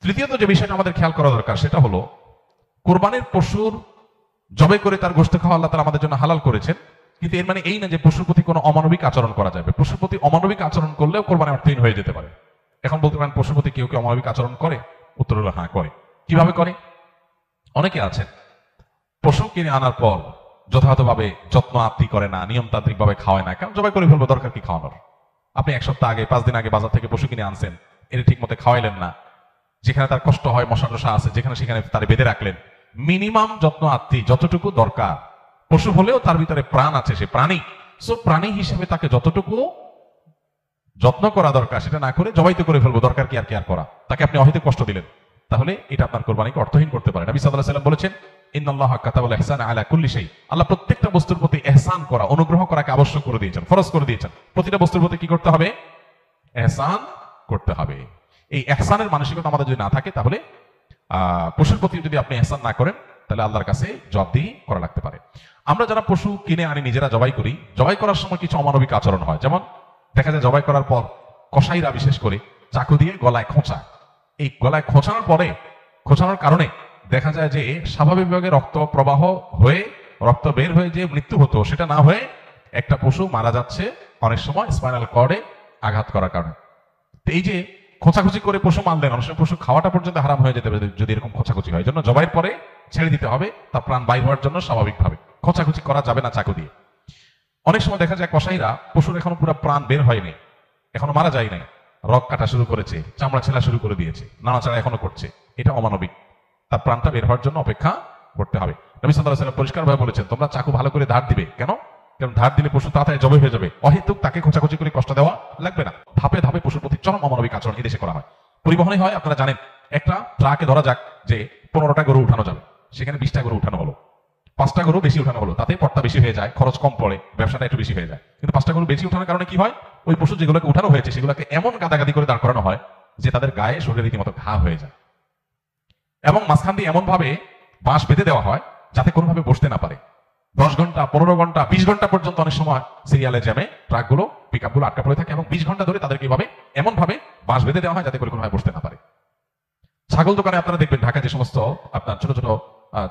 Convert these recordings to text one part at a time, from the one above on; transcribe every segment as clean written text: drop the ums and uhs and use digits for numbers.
তৃতীয়ত যে বিষয়টা আমাদের খেয়াল করা দরকার সেটা হলো, কোরবানির পশুর জবাই করে তার গোশত খাওয়া আল্লাহ তাআলা আমাদের জন্য হালাল করেছেন, কিন্তু এর মানে এই না যে পশুর প্রতি কোনো অমানবিক আচরণ করা যাবে। পশুর প্রতি অমানবিক আচরণ করলেও কোরবানি অর্থহীন হয়ে যেতে পারে। এখন বলতে পারেন পশুর প্রতি কেউ কেউ অমানবিক আচরণ করে? উত্তর হলো হ্যাঁ, করে। কিভাবে করে? অনেকে আছেন পশু কিনে আনার পর যথাযথভাবে যত্ন আত্তি করে না, নিয়মতান্ত্রিক ভাবে খাওয়ায় না। কারণ জবাই করে ফেলবো, দরকার কি খাওয়ানোর? আপনি এক সপ্তাহ আগে 5 দিন আগে বাজার থেকে পশু কিনে আনছেন, এটা ঠিক মতো খাওয়াইলেন না, যেখানে তার কষ্ট হয়, মশা টশা আছে যেখানে সেখানে তার বেঁধে রাখলেন। মিনিমাম যত্ন আত্তি যতটুকু দরকার, পশু হলেও তার ভিতরে প্রাণ আছে, সে প্রাণী, সো প্রাণী হিসেবে তাকে যতটুকু যত্ন করা দরকার সেটা না করে জবাই তো করে ফেলবো, দরকার কি আর কেয়ার করা? তাকে আপনি অহেতুক কষ্ট দিলেন, তাহলে এটা আপনার কোরবানিকে অর্থহীন করতে পারে। নবী সাল্লাল্লাহু আলাইহি ওয়াসাল্লাম বলেছেন, ইন্নাল্লাহা কাতাবাল ইহসানা আলা কুল্লি শাই। আল্লাহ প্রত্যেকটা বস্তুর প্রতি ইহসান করা, অনুগ্রহ করাকে আবশ্যক করে দিয়েছেন, ফরজ করে দিয়েছেন। প্রতিটা বস্তুর প্রতি কি করতে হবে? ইহসান করতে হবে। এই ইহসানের মানসিকতা আমাদের যদি না থাকে, তাহলে পশুর প্রতি যদি আপনি ইহসান না করেন, তাহলে আল্লাহর কাছে জবাবদিহি করা লাগতে পারে। আমরা যারা পশু কিনে আনি, নিজেরা জবাই করি, জবাই করার সময় কিছু অমানবিক আচরণ হয়। যেমন দেখা যায় জবাই করার পর কসাইরা বিশেষ করে চাকু দিয়ে গলায় খোঁচায়। এই গলায় খোঁচানোর পরে, খোঁচানোর কারণে দেখা যায় যে স্বাভাবিকভাবে রক্ত প্রবাহ হয়ে, রক্ত বের হয়ে যে মৃত্যু হতো সেটা না হয়ে একটা পশু মারা যাচ্ছে অনেক সময় স্পাইনাল কর্ডে আঘাত করার কারণে। এই যে খোঁচাখুচি করে পশু মারলেন, অনেক সময় পশু খাওয়াটা পর্যন্ত হারাম হয়ে যেতে পারে যদি এরকম খোঁচাখুচি হয়। জন্য জবাইয়ের পরে ছেড়ে দিতে হবে, তার প্রাণ বাইর হওয়ার জন্য স্বাভাবিকভাবে। খোঁচাখুচি করা যাবে না চাকু দিয়ে। অনেক সময় দেখা যায় কসাইরা পশুর এখনো পুরো প্রাণ বের হয়নি, এখনো মারা যায় নাই, রক কাটা শুরু করেছে, চামড়া ছেলা শুরু করে দিয়েছে, নাড়াচাড়া এখনো করছে, এটা অমানবিক। তার প্রাণটা বের হওয়ার জন্য অপেক্ষা করতে হবে। নবী সাল্লাল্লাহু আলাইহি ওয়াসাল্লাম পরিষ্কারভাবে বলেছেন, তোমরা চাকু ভালো করে ধার দিবে। কেন? কারণ ধার দিলে পশু তাড়াতাড়ি জবাই হয়ে যাবে। অহেতুক তাকে খোঁচাখুচি করে কষ্ট দেওয়া লাগবে না। ধাপে ধাপে পশুর প্রতি চরম অমানবিক আচরণ এই দেশে করা হয়। পরিবহনে হয়, আপনারা জানেন, একটা ট্রাকে ধরা যাক যে 15টা গরু উঠানো যাবে, সেখানে 20টা গরু উঠানো হলো, 5টা গরু বেশি উঠানো হলো, তাতে পড়তা বেশি হয়ে যায়, খরচ কম পড়ে, ব্যবসাটা একটু বেশি হয়ে যায়। কিন্তু 5টা গরু বেশি উঠানোর কারণে কি হয়? ওই পশু যেগুলোকে উঠানো হয়েছে সেগুলোকে এমন গাদাগাদি করে দাঁড় করানো হয় যে তাদের গায়ে শরীরে রীতিমতো ঘা হয়ে যায়, এবং মাঝখান দিয়ে এমন ভাবে বাঁশ বেঁধে দেওয়া হয় যাতে কোনোভাবে বসতে না পারে। 10 ঘন্টা, 15 ঘন্টা, 20 ঘন্টা পর্যন্ত অনেক সময় সিরিয়ালে জ্যামে ট্রাকগুলো, পিকআপগুলো আটকা পড়ে থাকে, এবং 20 ঘন্টা ধরে তাদেরকে এভাবে এমন ভাবে বাঁশ বেঁধে দেওয়া হয় যাতে করে কোনোভাবে বসতে না পারে। ছাগল দোকানে আপনারা দেখবেন, ঢাকায় যে সমস্ত আপনার ছোট ছোট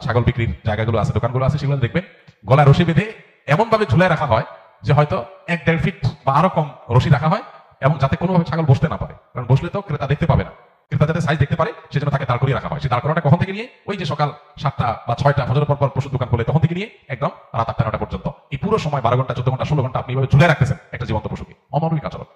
ছাগল বিক্রির জায়গাগুলো আছে, দোকানগুলো আছে, সেগুলো দেখবেন গলায় রশি বেঁধে এমন ভাবে ঝুলায় রাখা হয় যে হয়তো 1-1.5 ফিট বা আরো কম রশি রাখা হয়, এবং যাতে কোনোভাবে ছাগল বসতে না পারে। কারণ বসলে তো ক্রেতা দেখতে পাবে না, ক্রেতা যাতে সাইজ দেখতে পারে সেজন্য তাকে দাঁড় করিয়ে রাখা হয়। সেই দাঁড় করানোটা কখন থেকে নিয়ে, ওই যে সকাল 7টা বা 6টা ফজরের পর পশুর দোকান খোলে তখন থেকে নিয়ে একদম রাত 8টা 9টা পর্যন্ত, এই পুরো সময় 12 ঘন্টা, 14 ঘন্টা, 16 ঘন্টা আপনি এইভাবে ঝুলে রাখতেছেন একটা জীবন্ত পশুকে। অমানবিক আচরণ।